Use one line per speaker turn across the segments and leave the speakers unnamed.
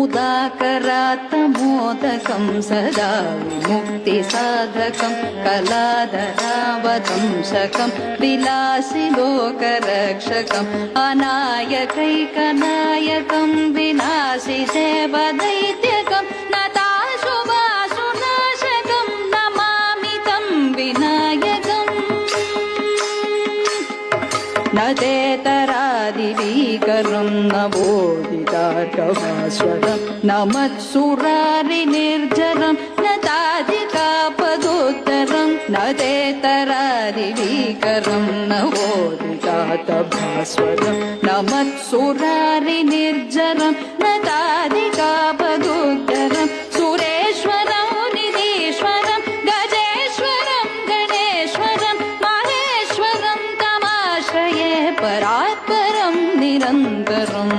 मुदाकरात्तमोदकं सदा विमुक्तिसाधकं कलाधरावतंसकं विलासिलोकरक्षकम् अनायकैकनायकं विनाशि देवदैत्यकं नताशुभाशुनाशकं नमामि तं विनायकम् न तेतरादिवीकरं न बोधितार्कभास्वरं न मत्सुरारिनिर्जरं न ताधिकापदोत्तरं न तेतरादिवीकरं न बोधितार्कभास्वरं न मत्सुरारिनिर्जरं न ताधिकापदोत्तरं सुरेश्वरं निधीश्वरं गजेश्वरं गणेश्वरं माहेश्वरं तमाश्रये परात्परं निरन्तरम्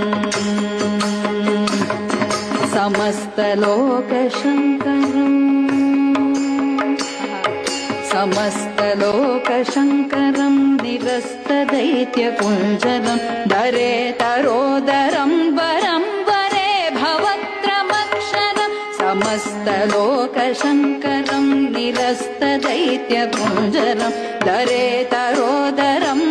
समस्तलोकशङ्करं निरस्तदैत्यकुञ्जरं दरेतरोदरं वरं वरे भवत्रमक्षरं समस्तलोकशङ्करं निरस्तदैत्यकुञ्जरं दरेतरोदरं